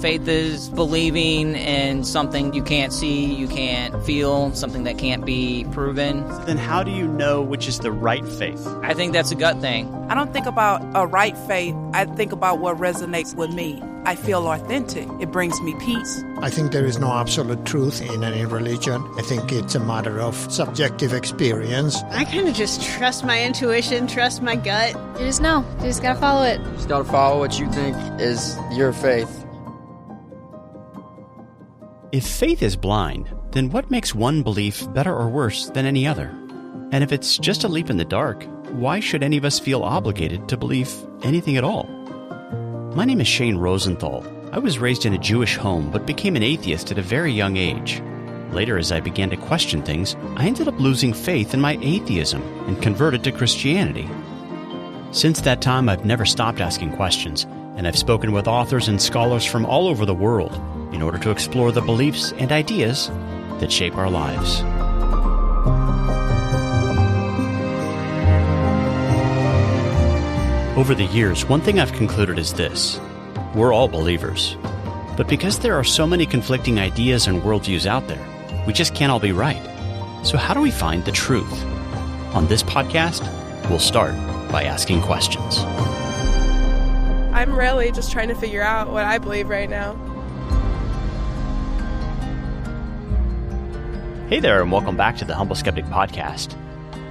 Faith is believing in something you can't see, you can't feel, something that can't be proven. Then how do you know which is the right faith? I think that's a gut thing. I don't think about a right faith. I think about what resonates with me. I feel authentic. It brings me peace. I think there is no absolute truth in any religion. I think it's a matter of subjective experience. I kind of just trust my intuition, trust my gut. You just know. You just gotta follow it. You just gotta follow what you think is your faith. If faith is blind, then what makes one belief better or worse than any other? And if it's just a leap in the dark, why should any of us feel obligated to believe anything at all? My name is Shane Rosenthal. I was raised in a Jewish home but became an atheist at a very young age. Later, as I began to question things, I ended up losing faith in my atheism and converted to Christianity. Since that time, I've never stopped asking questions, and I've spoken with authors and scholars from all over the world in order to explore the beliefs and ideas that shape our lives. Over the years, one thing I've concluded is this: we're all believers. But because there are so many conflicting ideas and worldviews out there, we just can't all be right. So how do we find the truth? On this podcast, we'll start by asking questions. I'm really just trying to figure out what I believe right now. Hey there, and welcome back to the Humble Skeptic podcast.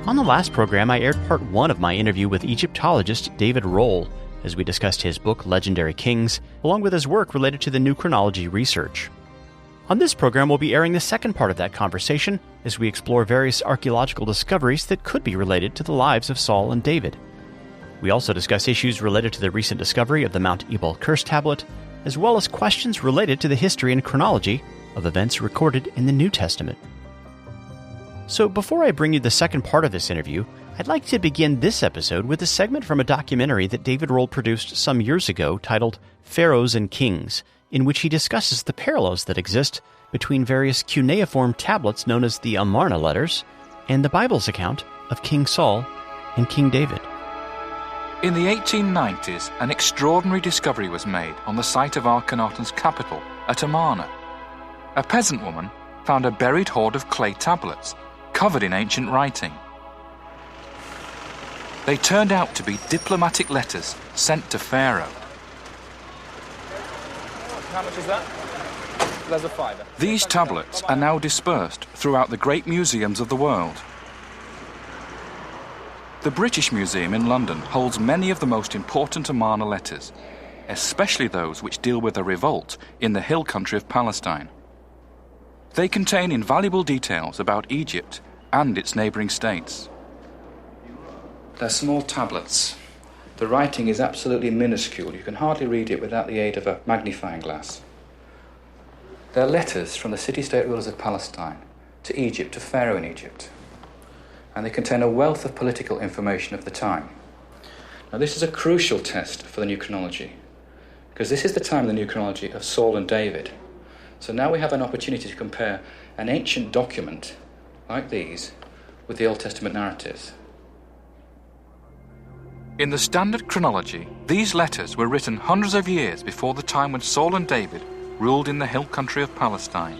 On the last program, I aired part 1 of my interview with Egyptologist David Rohl as we discussed his book, Legendary Kings, along with his work related to the new chronology research. On this program, we'll be airing the second part of that conversation as we explore various archaeological discoveries that could be related to the lives of Saul and David. We also discuss issues related to the recent discovery of the Mt Ebal curse tablet, as well as questions related to the history and chronology of events recorded in the New Testament. So before I bring you the second part of this interview, I'd like to begin this episode with a segment from a documentary that David Rohl produced some years ago titled Pharaohs and Kings, in which he discusses the parallels that exist between various cuneiform tablets known as the Amarna letters and the Bible's account of King Saul and King David. In the 1890s, an extraordinary discovery was made on the site of Akhenaten's capital at Amarna. A peasant woman found a buried hoard of clay tablets covered in ancient writing. They turned out to be diplomatic letters sent to Pharaoh. How much is that? There's a £5. These tablets are now dispersed throughout the great museums of the world. The British Museum in London holds many of the most important Amarna letters, especially those which deal with a revolt in the hill country of Palestine. They contain invaluable details about Egypt and its neighbouring states. They're small tablets. The writing is absolutely minuscule. You can hardly read it without the aid of a magnifying glass. They're letters from the city-state rulers of Palestine to Egypt, to Pharaoh in Egypt. And they contain a wealth of political information of the time. Now, this is a crucial test for the new chronology, because this is the time of the new chronology of Saul and David. So now we have an opportunity to compare an ancient document like these with the Old Testament narratives. In the standard chronology, these letters were written hundreds of years before the time when Saul and David ruled in the hill country of Palestine.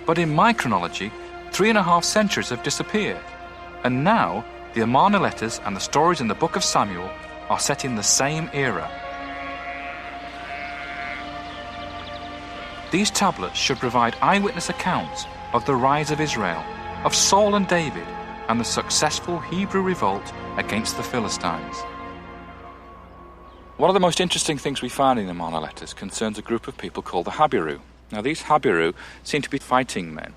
But in my chronology, 3.5 centuries have disappeared, and now the Amarna letters and the stories in the book of Samuel are set in the same era. These tablets should provide eyewitness accounts of the rise of Israel, of Saul and David, and the successful Hebrew revolt against the Philistines. One of the most interesting things we find in the Amarna letters concerns a group of people called the Habiru. Now, these Habiru seem to be fighting men.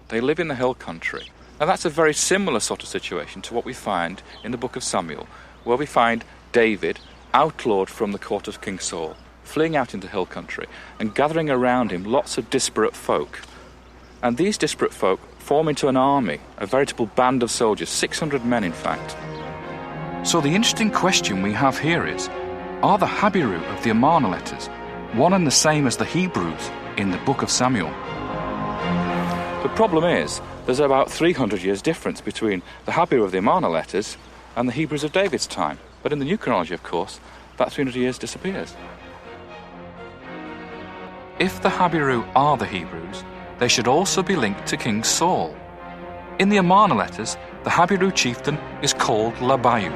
They live in the hill country. Now, that's a very similar sort of situation to what we find in the book of Samuel, where we find David outlawed from the court of King Saul, fleeing out into hill country and gathering around him lots of disparate folk. And these disparate folk form into an army, a veritable band of soldiers, 600 men in fact. So the interesting question we have here is, are the Habiru of the Amarna letters one and the same as the Hebrews in the book of Samuel? The problem is, there's about 300 years difference between the Habiru of the Amarna letters and the Hebrews of David's time. But in the new chronology, of course, that 300 years disappears. if the Habiru are the Hebrews, they should also be linked to King Saul. In the Amarna letters, the Habiru chieftain is called Labayu.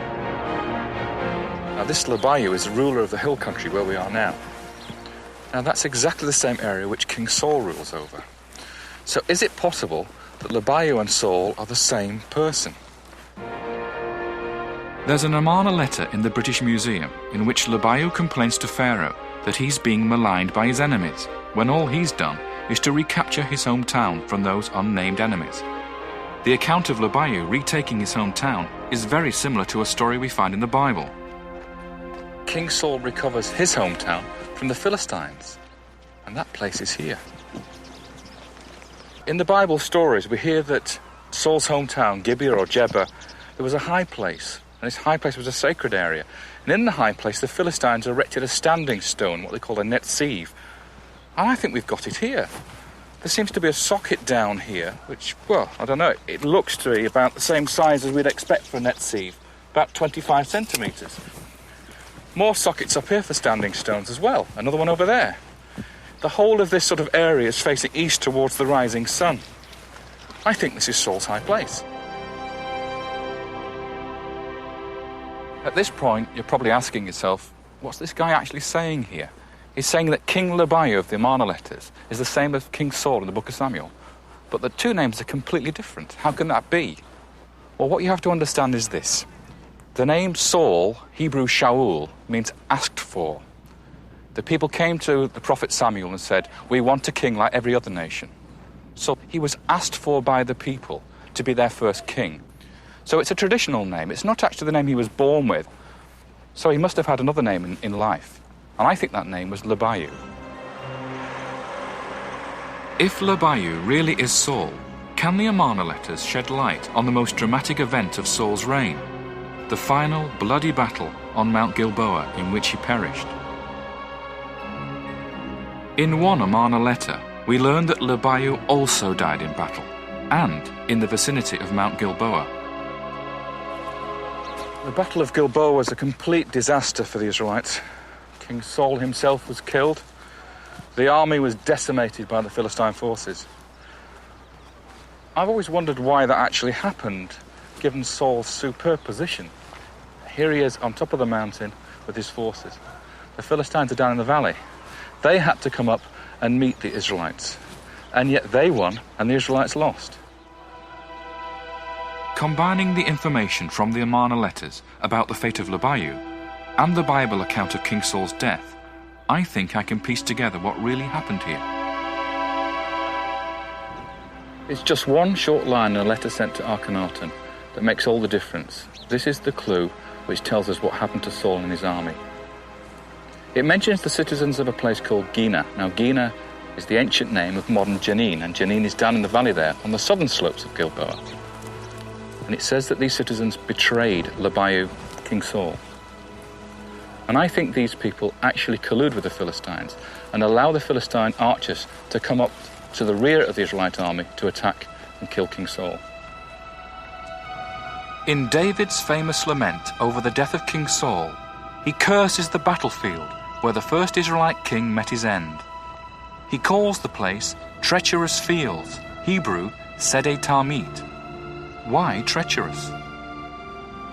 Now this Labayu is the ruler of the hill country where we are now. Now that's exactly the same area which King Saul rules over. So is it possible that Labayu and Saul are the same person? There's an Amarna letter in the British Museum in which Labayu complains to Pharaoh that he's being maligned by his enemies, when all he's done is to recapture his hometown from those unnamed enemies. The account of Labayu retaking his hometown is very similar to a story we find in the Bible. King Saul recovers his hometown from the Philistines, and that place is here. In the Bible stories, we hear that Saul's hometown, Gibeah or Jebah, there was a high place, and this high place was a sacred area. And in the high place, the Philistines erected a standing stone, what they call a netziv. And I think we've got it here. There seems to be a socket down here, which, well, I don't know, it looks to be about the same size as we'd expect for a netziv, about 25 centimetres. More sockets up here for standing stones as well, another one over there. The whole of this sort of area is facing east towards the rising sun. I think this is Saul's high place. At this point, you're probably asking yourself, what's this guy actually saying here? He's saying that King Labayu of the Amarna letters is the same as King Saul in the book of Samuel. But the two names are completely different. How can that be? Well, what you have to understand is this. The name Saul, Hebrew Shaul, means asked for. The people came to the prophet Samuel and said, we want a king like every other nation. So he was asked for by the people to be their first king. So it's a traditional name. It's not actually the name he was born with. So he must have had another name in life. And I think that name was Labayu. If Labayu really is Saul, can the Amarna letters shed light on the most dramatic event of Saul's reign? The final bloody battle on Mount Gilboa in which he perished. In one Amarna letter, we learn that Labayu also died in battle, and in the vicinity of Mount Gilboa. The Battle of Gilboa was a complete disaster for the Israelites. King Saul himself was killed. The army was decimated by the Philistine forces. I've always wondered why that actually happened, given Saul's superb position. Here he is on top of the mountain with his forces. The Philistines are down in the valley. They had to come up and meet the Israelites, and yet they won and the Israelites lost. Combining the information from the Amarna letters about the fate of Labayu and the Bible account of King Saul's death, I think I can piece together what really happened here. It's just one short line in a letter sent to Akhenaten that makes all the difference. This is the clue which tells us what happened to Saul and his army. It mentions the citizens of a place called Gina. Now, Gina is the ancient name of modern Jenin, and Jenin is down in the valley there on the southern slopes of Gilboa. And it says that these citizens betrayed Labayu, King Saul. And I think these people actually collude with the Philistines and allow the Philistine archers to come up to the rear of the Israelite army to attack and kill King Saul. In David's famous lament over the death of King Saul, he curses the battlefield where the first Israelite king met his end. He calls the place treacherous fields, Hebrew Sede Tamit. Why treacherous?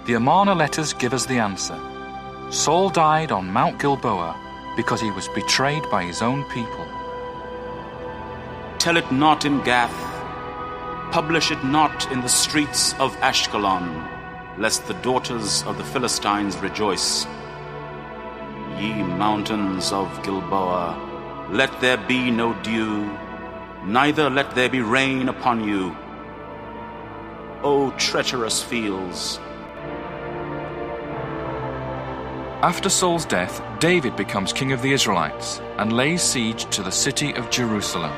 The Amarna letters give us the answer. Saul died on Mount Gilboa because he was betrayed by his own people. Tell it not in Gath, publish it not in the streets of Ashkelon, lest the daughters of the Philistines rejoice. Ye mountains of Gilboa, let there be no dew, neither let there be rain upon you. O treacherous fields. After Saul's death, David becomes king of the Israelites and lays siege to the city of Jerusalem.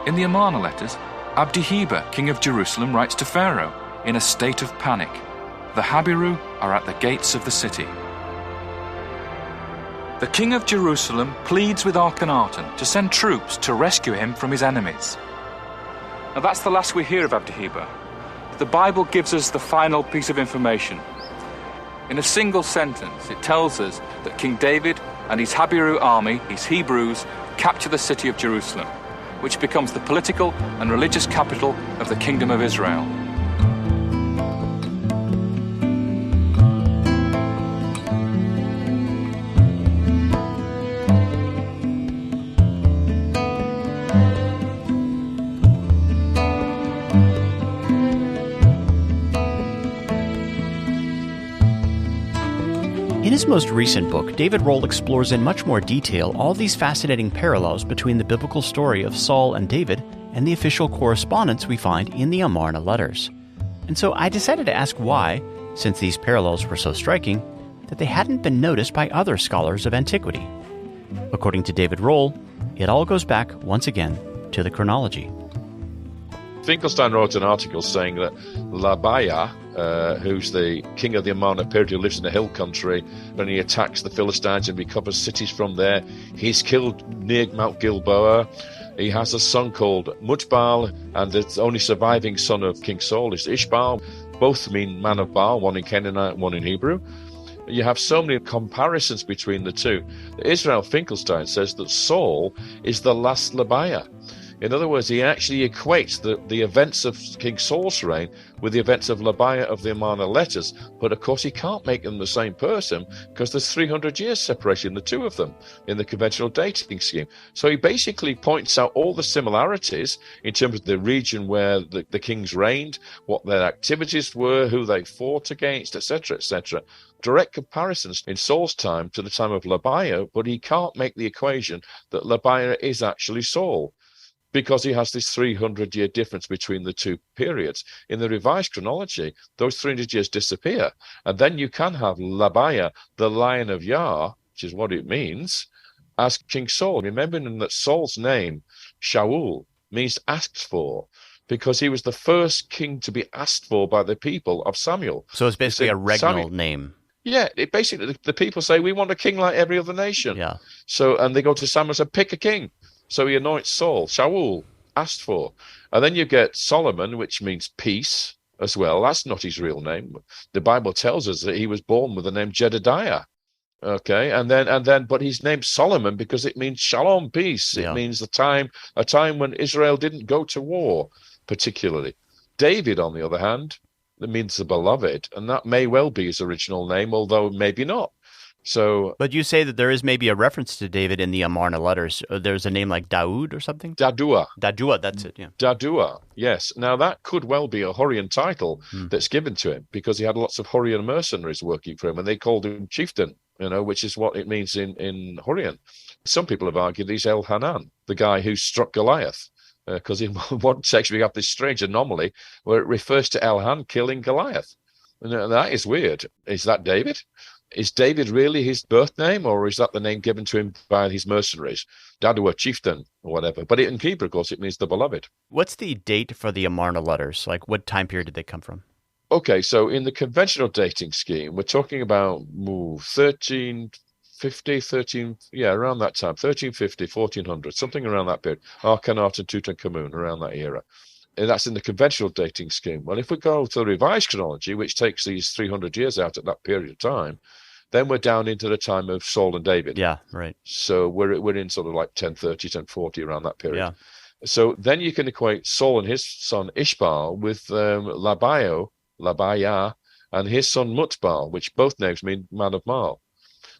In the Amarna letters, Abdi-Heber, king of Jerusalem, writes to Pharaoh in a state of panic. The Habiru are at the gates of the city. The king of Jerusalem pleads with Akhenaten to send troops to rescue him from his enemies. Now that's the last we hear of Abdi-Heber. The Bible gives us the final piece of information. In a single sentence, it tells us that King David and his Habiru army, his Hebrews, capture the city of Jerusalem, which becomes the political and religious capital of the Kingdom of Israel. In his most recent book, David Rohl explores in much more detail all these fascinating parallels between the biblical story of Saul and David and the official correspondence we find in the Amarna letters. And so I decided to ask why, since these parallels were so striking, that they hadn't been noticed by other scholars of antiquity. According to David Rohl, it all goes back, once again, to the chronology. Finkelstein wrote an article saying that Labaya, who's the king of the Amarna period, who lives in the hill country, when he attacks the Philistines and recovers cities from there, he's killed near Mount Gilboa. He has a son called Mutbal, and the only surviving son of King Saul is Ishbal. Both mean man of Baal, one in Canaanite, one in Hebrew. You have so many comparisons between the two. Israel Finkelstein says that Saul is the last Labaya. In other words, he actually equates the events of King Saul's reign with the events of Labaya of the Amarna letters. But of course, he can't make them the same person because there's 300 years separation in the two of them in the conventional dating scheme. So he basically points out all the similarities in terms of the region where the kings reigned, what their activities were, who they fought against, etc., etc. Direct comparisons in Saul's time to the time of Labaya, but he can't make the equation that Labaya is actually Saul, because he has this 300-year difference between the two periods. In the revised chronology, those 300 years disappear. And then you can have Labaya, the Lion of Yah, which is what it means, as King Saul. Remembering that Saul's name, Shaul, means asked for, because he was the first king to be asked for by the people of Samuel. So it's basically a regnal name. Yeah, basically the people say, we want a king like every other nation. Yeah. So, and they go to Samuel and say, pick a king. So he anoints Saul, Shaul, asked for. And then you get Solomon, which means peace as well. That's not his real name. The Bible tells us that he was born with the name Jedediah. Okay, and then, but he's named Solomon because it means shalom, peace. Yeah. It means a time when Israel didn't go to war, particularly. David, on the other hand, it means the beloved, and that may well be his original name, although maybe not. So, but you say that there is maybe a reference to David in the Amarna letters. There's a name like Daoud or something? Dadua. Dadua, that's it, yeah. Dadua, yes. Now, that could well be a Hurrian title that's given to him, because he had lots of Hurrian mercenaries working for him, and they called him chieftain, which is what it means in Hurrian. Some people have argued he's Elhanan, the guy who struck Goliath, because in one section we have this strange anomaly where it refers to Elhan killing Goliath. And that is weird. Is that David? Is David really his birth name, or is that the name given to him by his mercenaries? Dadua, chieftain, or whatever. But in Hebrew, of course, it means the beloved. What's the date for the Amarna letters? Like, what time period did they come from? Okay, so in the conventional dating scheme, we're talking about 1350, around that time, 1350, 1400, something around that period. Akhenaten and Tutankhamun, around that era. And that's in the conventional dating scheme. Well, if we go to the revised chronology, which takes these 300 years out at that period of time, then we're down into the time of Saul and David. Yeah, right. So we're in sort of like 1030, 1040, around that period. Yeah. So then you can equate Saul and his son Ishbal with Labaya, and his son Mutbal, which both names mean man of Baal.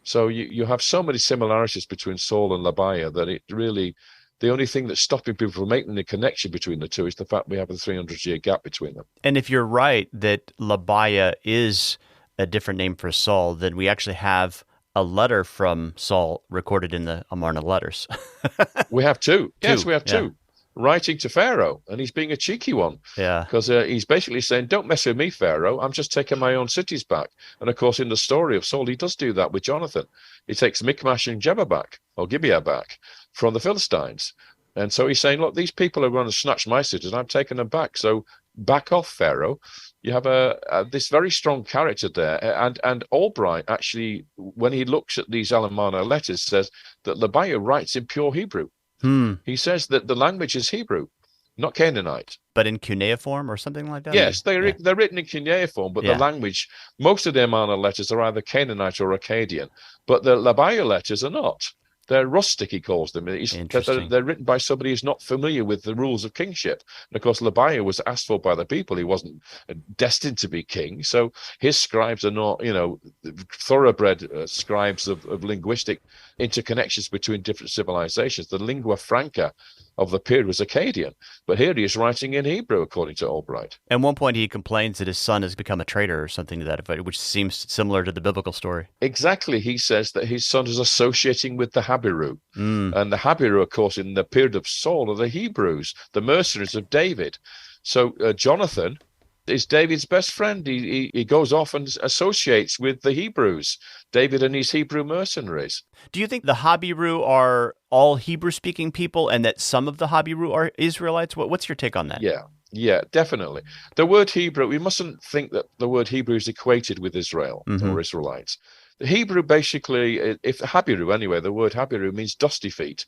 So you have so many similarities between Saul and Labaya that it really... The only thing that's stopping people from making the connection between the two is the fact we have a 300-year gap between them. And if you're right that Labaya is a different name for Saul, then we actually have a letter from Saul recorded in the Amarna letters. We have two. Yes, we have two. Writing to Pharaoh, and he's being a cheeky one. Yeah. Because he's basically saying, don't mess with me, Pharaoh. I'm just taking my own cities back. And of course, in the story of Saul, he does do that with Jonathan. He takes Michmash and Gibeah back, or Gibeah back, from the Philistines. And so he's saying, look, these people are going to snatch my cities, and I'm taking them back. So back off, Pharaoh. You have this very strong character there. And Albright actually, when he looks at these Amarna letters, says that Labaya writes in pure Hebrew. He says that the language is Hebrew. not Canaanite. But in cuneiform or something like that? Yes, they're written in cuneiform, but the language, most of the Amarna letters are either Canaanite or Akkadian, but the Labaya letters are not. They're rustic, he calls them. They're written by somebody who's not familiar with the rules of kingship. And of course, Labaya was asked for by the people. He wasn't destined to be king. So his scribes are not, thoroughbred scribes of linguistic interconnections between different civilizations. The lingua franca of the period was Akkadian. But here he is writing in Hebrew, according to Albright. At one point, he complains that his son has become a traitor or something to that effect, which seems similar to the biblical story. Exactly. He says that his son is associating with the Habiru. And the Habiru, of course, in the period of Saul, are the Hebrews, the mercenaries of David. So Jonathan is David's best friend. He goes off and associates with the Hebrews, David and his Hebrew mercenaries. Do you think the Habiru are all Hebrew-speaking people and that some of the Habiru are Israelites? What's your take on that? Yeah, definitely. The word Hebrew, we mustn't think that the word Hebrew is equated with Israel or Israelites. The Hebrew basically, if Habiru anyway, the word Habiru means dusty feet.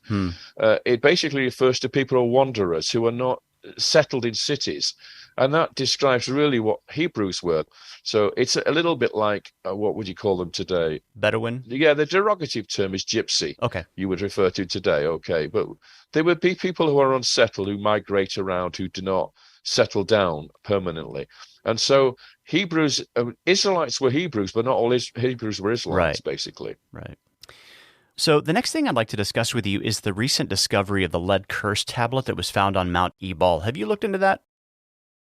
It basically refers to people who are wanderers, who are not settled in cities. And that describes really what Hebrews were. So it's a little bit like, what would you call them today? Bedouin? Yeah, the derogative term is gypsy. Okay. You would refer to today, okay. But there would be people who are unsettled, who migrate around, who do not settle down permanently. And so Hebrews, Israelites were Hebrews, but not all Hebrews were Israelites, basically. Right. So the next thing I'd like to discuss with you is the recent discovery of the lead curse tablet that was found on Mt Ebal. Have you looked into that?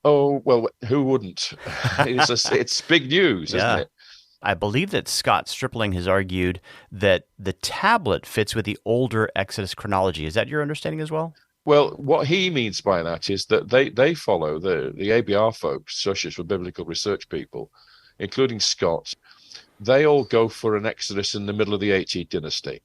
Oh, well, who wouldn't? It's big news, isn't it? I believe that Scott Stripling has argued that the tablet fits with the older Exodus chronology. Is that your understanding as well? Well, what he means by that is that they follow the ABR folks, Associates for Biblical Research people, including Scott. They all go for an Exodus in the middle of the 18th dynasty.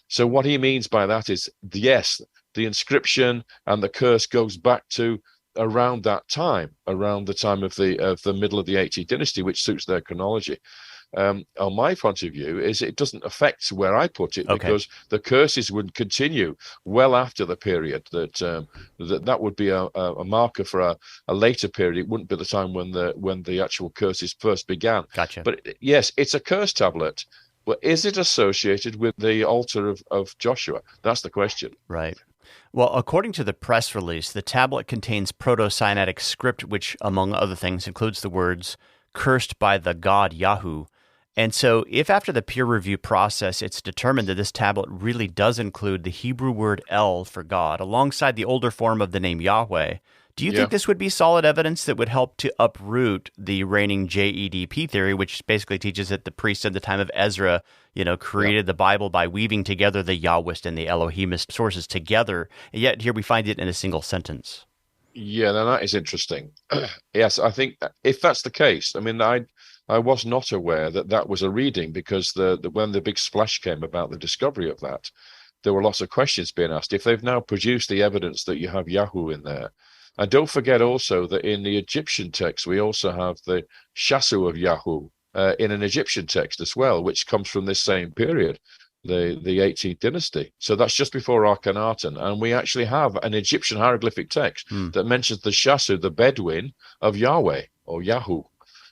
So what he means by that is, yes, the inscription and the curse goes back to around that time, around the time of the middle of the 18th dynasty, which suits their chronology. On my point of view, is it doesn't affect where I put it, because the curses would continue well after the period. That would be a marker for a later period. It wouldn't be the time when the actual curses first began. Gotcha. But yes, it's a curse tablet. But is it associated with the altar of Joshua? That's the question. Right. Well, according to the press release, the tablet contains Proto-Sinaitic script, which, among other things, includes the words, cursed by the god Yahoo. And so if after the peer review process, it's determined that this tablet really does include the Hebrew word El for God, alongside the older form of the name Yahweh, do you think this would be solid evidence that would help to uproot the reigning JEDP theory, which basically teaches that the priests at the time of Ezra, created the Bible by weaving together the Yahwist and the Elohimist sources together, and yet here we find it in a single sentence? Yeah, now that is interesting. Yes, I think if that's the case, I mean, I was not aware that was a reading, because when the big splash came about the discovery of that, there were lots of questions being asked. If they've now produced the evidence that you have Yahoo in there, and don't forget also that in the Egyptian text, we also have the Shasu of Yahoo in an Egyptian text as well, which comes from this same period, the 18th dynasty. So that's just before Akhenaten. And we actually have an Egyptian hieroglyphic text that mentions the Shasu, the Bedouin of Yahweh or Yahoo.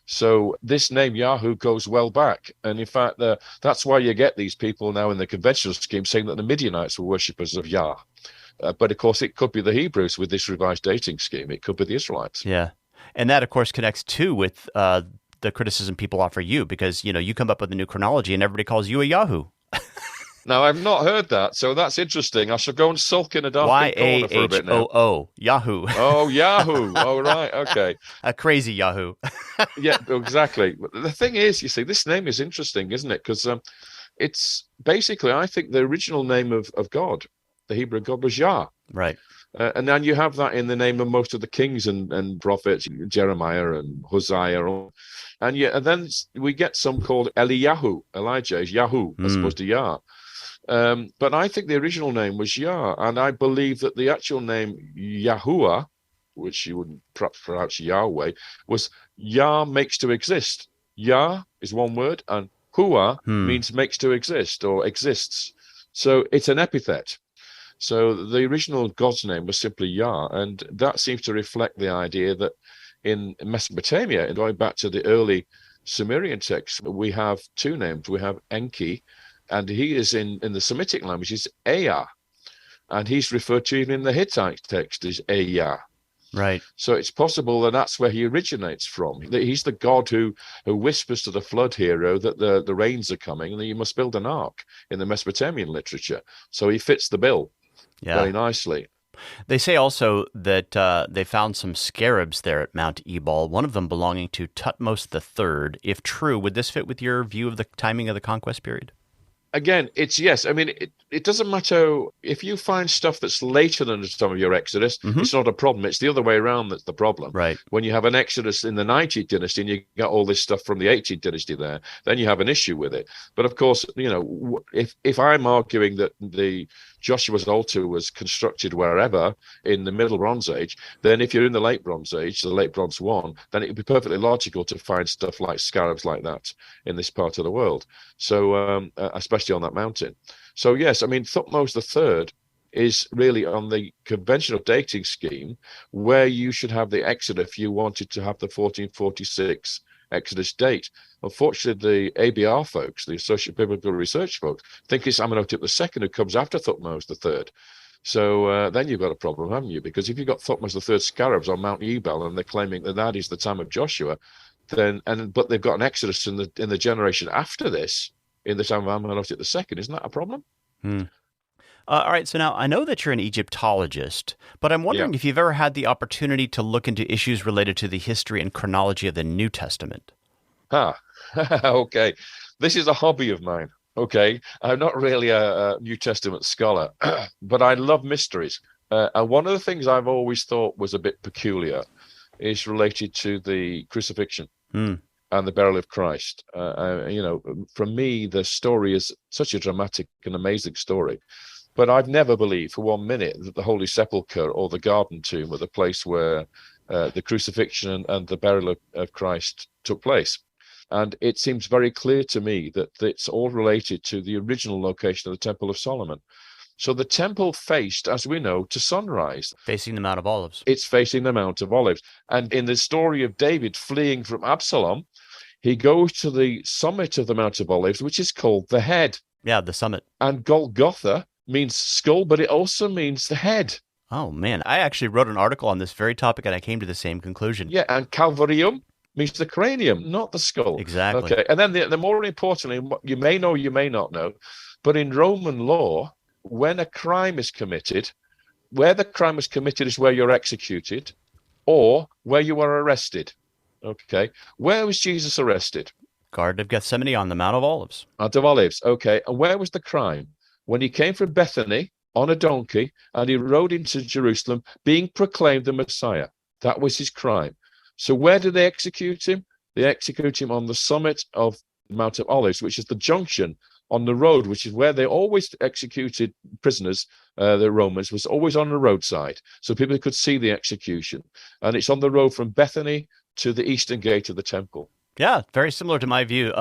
So this name Yahoo goes well back. And in fact, that's why you get these people now in the conventional scheme saying that the Midianites were worshippers of Yah. But of course, it could be the Hebrews with this revised dating scheme. It could be the Israelites. Yeah. And that, of course, connects too with the criticism people offer you, because, you come up with a new chronology and everybody calls you a Yahoo. Now, I've not heard that, so that's interesting. I shall go and sulk in a dark corner for a bit now. Yahoo, Yahoo. Oh, Yahoo. Oh, right. Okay. A crazy Yahoo. Yeah, exactly. The thing is, you see, this name is interesting, isn't it? Because it's basically, I think, the original name of God. The Hebrew God was Yah. Right. And then you have that in the name of most of the kings and prophets, Jeremiah and Hosea. And then we get some called Eliyahu. Elijah is Yahoo, as opposed to Yah. But I think the original name was Yah. And I believe that the actual name Yahuwah, which you wouldn't perhaps pronounce Yahweh, was Yah makes to exist. Yah is one word, and Hua means makes to exist or exists. So it's an epithet. So the original God's name was simply Yah, and that seems to reflect the idea that in Mesopotamia, and going back to the early Sumerian texts, we have two names. We have Enki, and he is in the Semitic language, is Ea, and he's referred to even in the Hittite text as Ea. Right. So it's possible that that's where he originates from. That he's the god who whispers to the flood hero that the rains are coming and that you must build an ark in the Mesopotamian literature. So he fits the bill very nicely. They say also that they found some scarabs there at Mt Ebal, one of them belonging to Thutmose III. If true, would this fit with your view of the timing of the conquest period? Again, it's yes. I mean, it doesn't matter if you find stuff that's later than the time of your Exodus. It's not a problem. It's the other way around that's the problem. Right. When you have an Exodus in the 19th dynasty and you got all this stuff from the 18th dynasty there, then you have an issue with it. But of course, if I'm arguing that the Joshua's altar was constructed wherever in the Middle Bronze Age, then if you're in the Late Bronze Age, the Late Bronze 1, then it would be perfectly logical to find stuff like scarabs like that in this part of the world. So, especially on that mountain. So, yes, I mean, Thutmose III is really on the conventional dating scheme where you should have the Exodus if you wanted to have the 1446 Exodus date. Unfortunately, the ABR folks, the Associate Biblical Research folks, think it's Amenhotep II who comes after Thutmose III. So then you've got a problem, haven't you? Because if you've got Thutmose III scarabs on Mt Ebal and they're claiming that is the time of Joshua, but they've got an Exodus in the generation after this, in the time of Amenhotep II, isn't that a problem? All right, so now I know that you're an Egyptologist, but I'm wondering if you've ever had the opportunity to look into issues related to the history and chronology of the New Testament. Okay. This is a hobby of mine. Okay. I'm not really a New Testament scholar, but I love mysteries. And one of the things I've always thought was a bit peculiar is related to the crucifixion and the burial of Christ. For me, the story is such a dramatic and amazing story. But I've never believed for 1 minute that the Holy Sepulchre or the Garden Tomb were the place where the crucifixion and the burial of Christ took place. And it seems very clear to me that it's all related to the original location of the Temple of Solomon. So the temple faced, as we know, to sunrise. Facing the Mount of Olives. It's facing the Mount of Olives. And in the story of David fleeing from Absalom, he goes to the summit of the Mount of Olives, which is called the head. Yeah, the summit. And Golgotha means skull, but it also means the head. Oh, man. I actually wrote an article on this very topic, and I came to the same conclusion. Yeah, and Calvarium means the cranium, not the skull. Exactly. Okay, and then the more importantly, what you may know, you may not know, but in Roman law, when a crime is committed, where the crime was committed is where you're executed or where you are arrested. Okay, where was Jesus arrested? Garden of Gethsemane on the Mount of Olives. Mount of Olives, okay. And where was the crime? When he came from Bethany on a donkey and he rode into Jerusalem being proclaimed the Messiah. That was his crime. So where did they execute him? They execute him on the summit of Mount of Olives, which is the junction on the road, which is where they always executed prisoners. The Romans was always on the roadside, so people could see the execution. And it's on the road from Bethany to the eastern gate of the temple. Yeah, very similar to my view.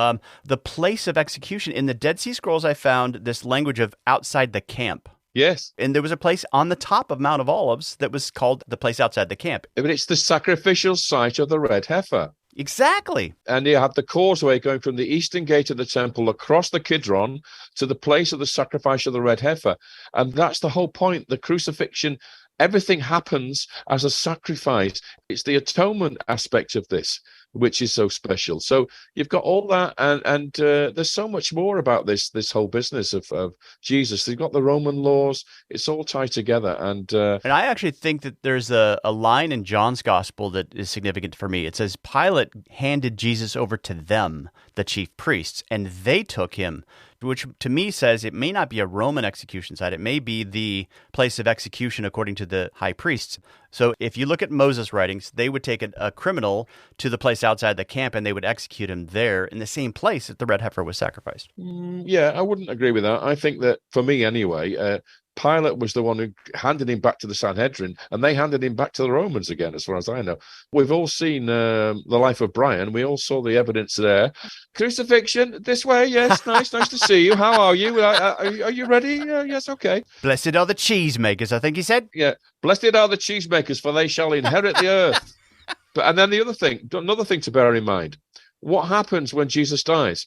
The place of execution, in the Dead Sea Scrolls, I found this language of outside the camp. Yes. And there was a place on the top of Mount of Olives that was called the place outside the camp. But it's the sacrificial site of the red heifer. Exactly. And you had the causeway going from the eastern gate of the temple across the Kidron to the place of the sacrifice of the red heifer. And that's the whole point. The crucifixion, everything happens as a sacrifice. It's the atonement aspect of this, which is so special. So you've got all that, and there's so much more about this whole business of Jesus. They've got the Roman laws. It's all tied together. And I actually think that there's a line in John's gospel that is significant for me. It says, Pilate handed Jesus over to them, the chief priests, and they took him, which to me says it may not be a Roman execution site. It may be the place of execution according to the high priests. So if you look at Moses' writings, they would take a criminal to the place outside the camp and they would execute him there in the same place that the red heifer was sacrificed. Yeah, I wouldn't agree with that. I think that, for me anyway, Pilate was the one who handed him back to the Sanhedrin, and they handed him back to the Romans again, as far as I know. We've all seen the life of Brian. We all saw the evidence there. Crucifixion, this way, yes, nice to see you. How are you? Are you ready? Yes, okay. Blessed are the cheesemakers, I think he said. Yeah, blessed are the cheesemakers, for they shall inherit the earth. And then another thing to bear in mind, what happens when Jesus dies?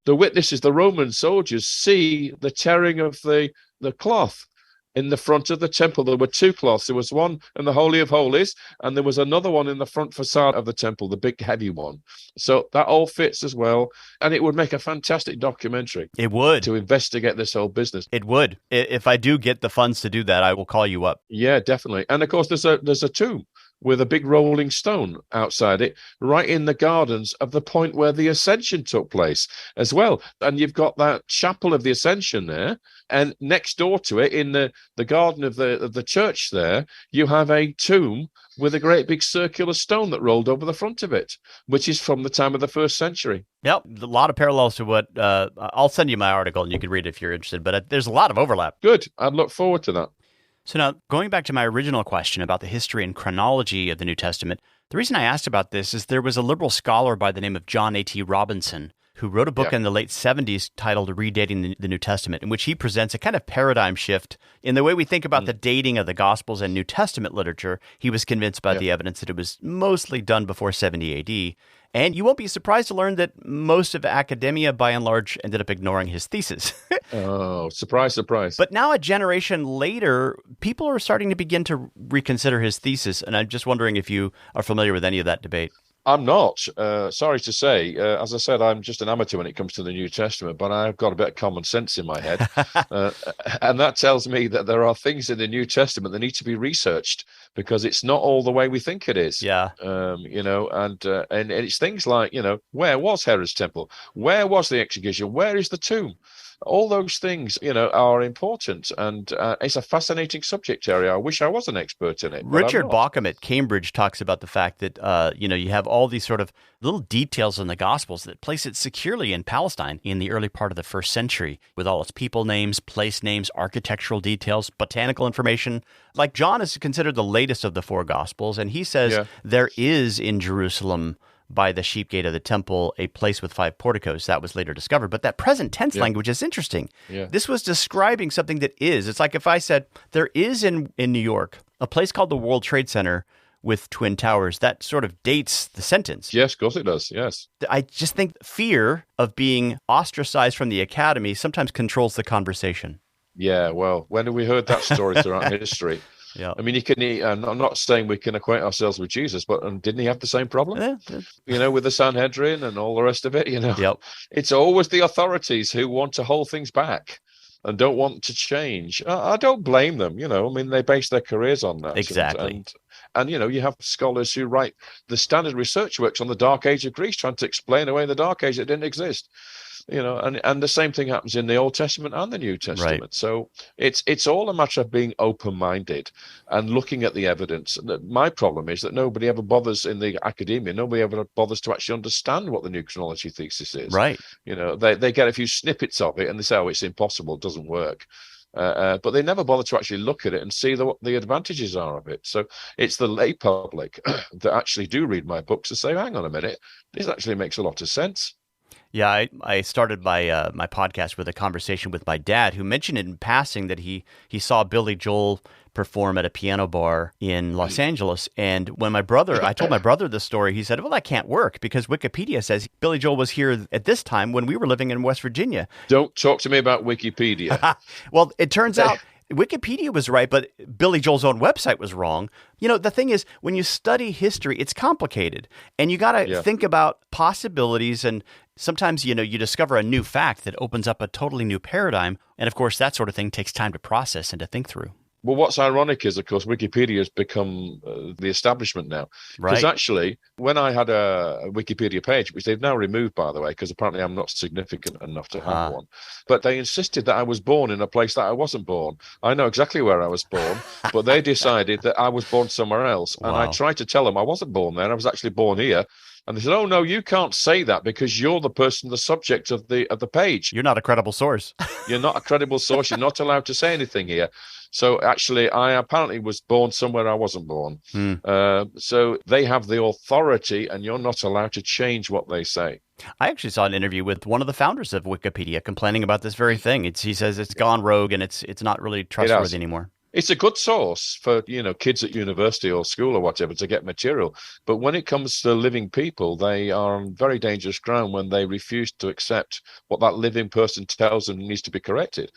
The witnesses, the Roman soldiers, see the tearing of the cloth in the front of the temple. There were two cloths. There was one in the Holy of Holies, and there was another one in the front facade of the temple, the big heavy one. So that all fits as well, and it would make a fantastic documentary. It would. To investigate this whole business. It would. If I do get the funds to do that, I will call you up. Yeah, definitely. And of course, there's a tomb with a big rolling stone outside it, right in the gardens of the point where the Ascension took place as well. And you've got that chapel of the Ascension there, and next door to it, in the garden of the church there, you have a tomb with a great big circular stone that rolled over the front of it, which is from the time of the 1st century. Yep, a lot of parallels to what, I'll send you my article and you can read it if you're interested, but there's a lot of overlap. Good, I'd look forward to that. So now, going back to my original question about the history and chronology of the New Testament, the reason I asked about this is there was a liberal scholar by the name of John A.T. Robinson who wrote a book in the late 70s titled Redating the New Testament, in which he presents a kind of paradigm shift in the way we think about the dating of the Gospels and New Testament literature. He was convinced by the evidence that it was mostly done before 70 AD. And you won't be surprised to learn that most of academia, by and large, ended up ignoring his thesis. Oh, surprise, surprise. But now, a generation later, people are starting to begin to reconsider his thesis. And I'm just wondering if you are familiar with any of that debate. I'm not. Sorry to say. As I said, I'm just an amateur when it comes to the New Testament, but I've got a bit of common sense in my head. And that tells me that there are things in the New Testament that need to be researched because it's not all the way we think it is. Yeah. And it's things like, where was Herod's temple? Where was the execution? Where is the tomb? All those things, are important, and it's a fascinating subject area. I wish I was an expert in it. Richard Bauckham at Cambridge talks about the fact that, you have all these sort of little details in the Gospels that place it securely in Palestine in the early part of the 1st century, with all its people names, place names, architectural details, botanical information. Like John is considered the latest of the 4 Gospels, and he says there is in Jerusalem, by the sheep gate of the temple, a place with 5 porticos. That was later discovered. But that present tense language is interesting. Yeah. This was describing something that is. It's like if I said, there is in New York a place called the World Trade Center with twin towers. That sort of dates the sentence. Yes, of course it does, yes. I just think fear of being ostracized from the academy sometimes controls the conversation. Yeah, well, when have we heard that story throughout history? Yeah. I mean, I'm not saying we can acquaint ourselves with Jesus, but didn't he have the same problem? Yeah. With the Sanhedrin and all the rest of it, Yep. It's always the authorities who want to hold things back and don't want to change. I don't blame them, they base their careers on that. Exactly. And you have scholars who write the standard research works on the Dark Age of Greece, trying to explain away the Dark Age that didn't exist. And the same thing happens in the Old Testament and the New Testament. Right. So it's all a matter of being open-minded and looking at the evidence. My problem is that nobody ever bothers in the academia, nobody ever bothers to actually understand what the new chronology thesis is. Right. They get a few snippets of it and they say, oh, it's impossible, it doesn't work. But they never bother to actually look at it and see what the advantages are of it. So it's the lay public that actually do read my books and say, hang on a minute, this actually makes a lot of sense. Yeah, I started my my podcast with a conversation with my dad, who mentioned in passing that he saw Billy Joel perform at a piano bar in Los Angeles. And when I told my brother this story, he said, well, that can't work because Wikipedia says Billy Joel was here at this time when we were living in West Virginia. Don't talk to me about Wikipedia. Well, it turns out Wikipedia was right, but Billy Joel's own website was wrong. The thing is, when you study history, it's complicated. And you got to think about possibilities. And sometimes, you discover a new fact that opens up a totally new paradigm. And of course, that sort of thing takes time to process and to think through. Well, what's ironic is, of course, Wikipedia has become the establishment now. Right. Because actually, when I had a Wikipedia page, which they've now removed, by the way, because apparently I'm not significant enough to have one, but they insisted that I was born in a place that I wasn't born. I know exactly where I was born, but they decided that I was born somewhere else. And I tried to tell them I wasn't born there. I was actually born here. And they said, oh, no, you can't say that because you're the person, the subject of the page. You're not a credible source. You're not a credible source. You're not allowed to say anything here. So actually, I apparently was born somewhere I wasn't born. So they have the authority, and you're not allowed to change what they say. I actually saw an interview with one of the founders of Wikipedia complaining about this very thing. He says it's gone rogue and it's not really trustworthy anymore. It's a good source for, kids at university or school or whatever to get material. But when it comes to living people, they are on very dangerous ground when they refuse to accept what that living person tells them needs to be corrected.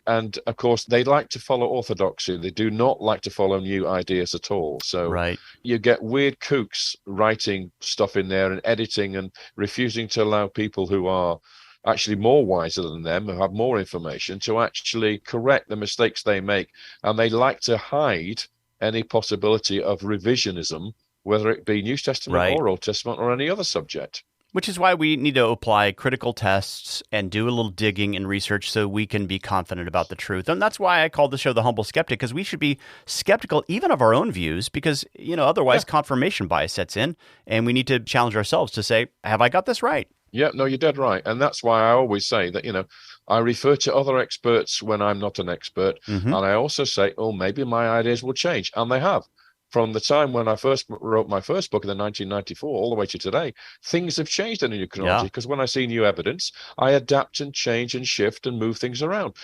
And, of course, they like to follow orthodoxy. They do not like to follow new ideas at all. So you get weird kooks writing stuff in there and editing and refusing to allow people who are actually more wiser than them, who have more information, to actually correct the mistakes they make. And they like to hide any possibility of revisionism, whether it be New Testament or Old Testament or any other subject. Which is why we need to apply critical tests and do a little digging and research so we can be confident about the truth. And that's why I called the show The Humble Skeptic, because we should be skeptical even of our own views, because, otherwise confirmation bias sets in, and we need to challenge ourselves to say, have I got this right? Yeah, no, you're dead right. And that's why I always say that, I refer to other experts when I'm not an expert. And I also say, maybe my ideas will change. And they have. From the time when I first wrote my first book in 1994 all the way to today, things have changed in the chronology, because when I see new evidence, I adapt and change and shift and move things around.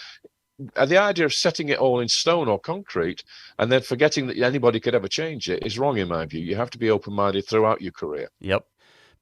The idea of setting it all in stone or concrete and then forgetting that anybody could ever change it is wrong in my view. You have to be open-minded throughout your career. Yep.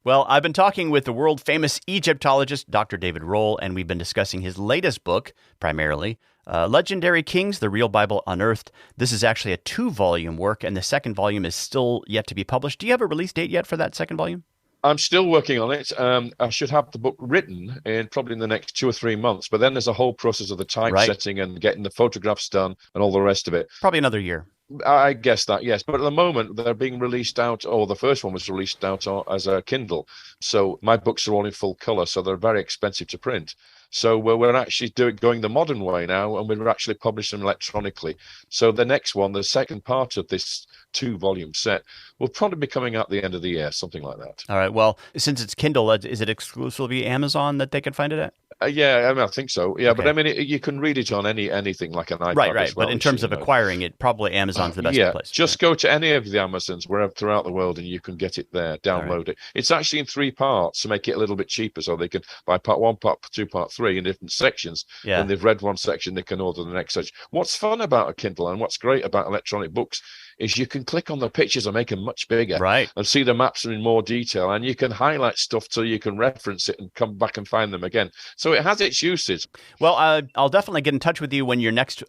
Well, I've been talking with the world-famous Egyptologist, Dr. David Rohl, and we've been discussing his latest book, primarily, Legendary Kings, The Real Bible Unearthed. This is actually a 2-volume work, and the second volume is still yet to be published. Do you have a release date yet for that second volume? I'm still working on it. I should have the book written in probably in the next 2 or 3 months, but then there's a whole process of the typesetting and getting the photographs done and all the rest of it. Probably another year. I guess that, yes. But at the moment, they're being released out, the first one was released out as a Kindle. So my books are all in full color, so they're very expensive to print. So we're actually going the modern way now, and we're actually publishing them electronically. So the next one, the second part of this 2-volume set, will probably be coming out at the end of the year, something like that. All right. Well, since it's Kindle, is it exclusively Amazon that they can find it at? Yeah, I think so. Yeah, okay. But you can read it on anything like an iPad. Right. As well, but in terms of acquiring it, probably Amazon's the best place. Just go to any of the Amazons wherever throughout the world, and you can get it there. Download it. It's actually in 3 parts to make it a little bit cheaper, so they can buy part 1, part 2, part 3 in different sections. Yeah. When they've read one section, they can order the next section. What's fun about a Kindle and what's great about electronic books is you can click on the pictures and make them much bigger, and see the maps in more detail, and you can highlight stuff so you can reference it and come back and find them again. So it has its uses. Well, I'll definitely get in touch with you when your next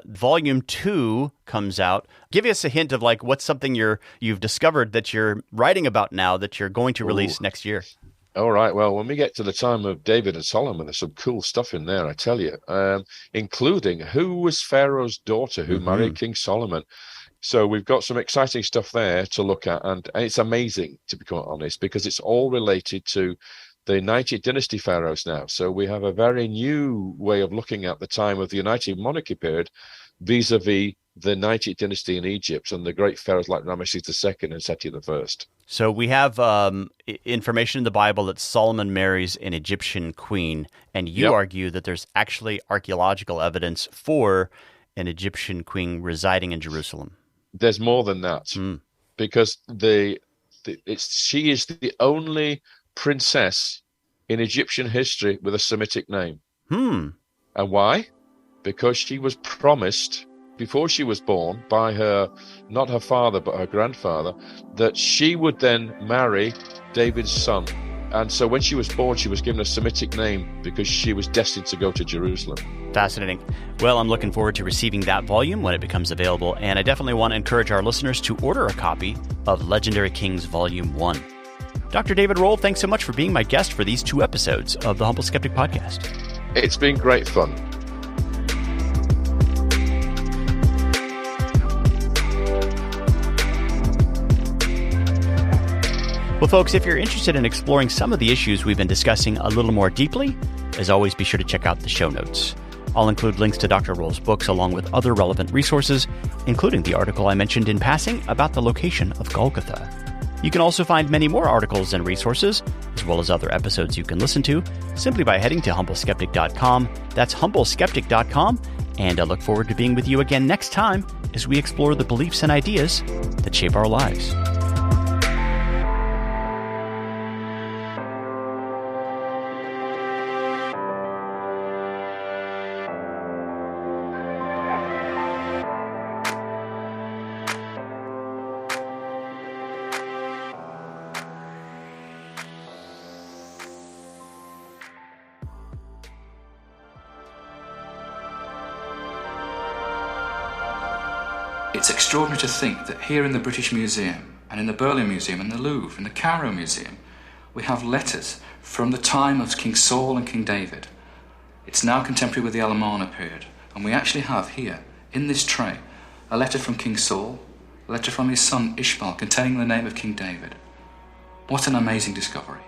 volume 2 comes out. Give us a hint of what's something you've discovered that you're writing about now that you're going to release next year. All right. Well, when we get to the time of David and Solomon, there's some cool stuff in there, I tell you, including who was Pharaoh's daughter who married King Solomon. So we've got some exciting stuff there to look at, and it's amazing, to be quite honest, because it's all related to the 90th dynasty pharaohs now. So we have a very new way of looking at the time of the United Monarchy period vis-a-vis the 90th dynasty in Egypt and the great pharaohs like Ramesses II and Seti I. So we have information in the Bible that Solomon marries an Egyptian queen, and you argue that there's actually archaeological evidence for an Egyptian queen residing in Jerusalem. There's more than that, because she is the only princess in Egyptian history with a Semitic name. And why? Because she was promised before she was born by not her father, but her grandfather, that she would then marry David's son. And so when she was born, she was given a Semitic name because she was destined to go to Jerusalem. Fascinating. Well, I'm looking forward to receiving that volume when it becomes available, and I definitely want to encourage our listeners to order a copy of Legendary Kings Volume 1. Dr. David Rohl, thanks so much for being my guest for these 2 episodes of the Humble Skeptic podcast. It's been great fun. Well, folks, if you're interested in exploring some of the issues we've been discussing a little more deeply, as always, be sure to check out the show notes. I'll include links to Dr. Rohl's books along with other relevant resources, including the article I mentioned in passing about the location of Golgotha. You can also find many more articles and resources, as well as other episodes you can listen to, simply by heading to humbleskeptic.com. That's humbleskeptic.com, and I look forward to being with you again next time as we explore the beliefs and ideas that shape our lives. It's extraordinary to think that here in the British Museum, and in the Berlin Museum, and the Louvre, and the Cairo Museum, we have letters from the time of King Saul and King David. It's now contemporary with the Alamanna period, and we actually have here, in this tray, a letter from King Saul, a letter from his son Ishmael containing the name of King David. What an amazing discovery.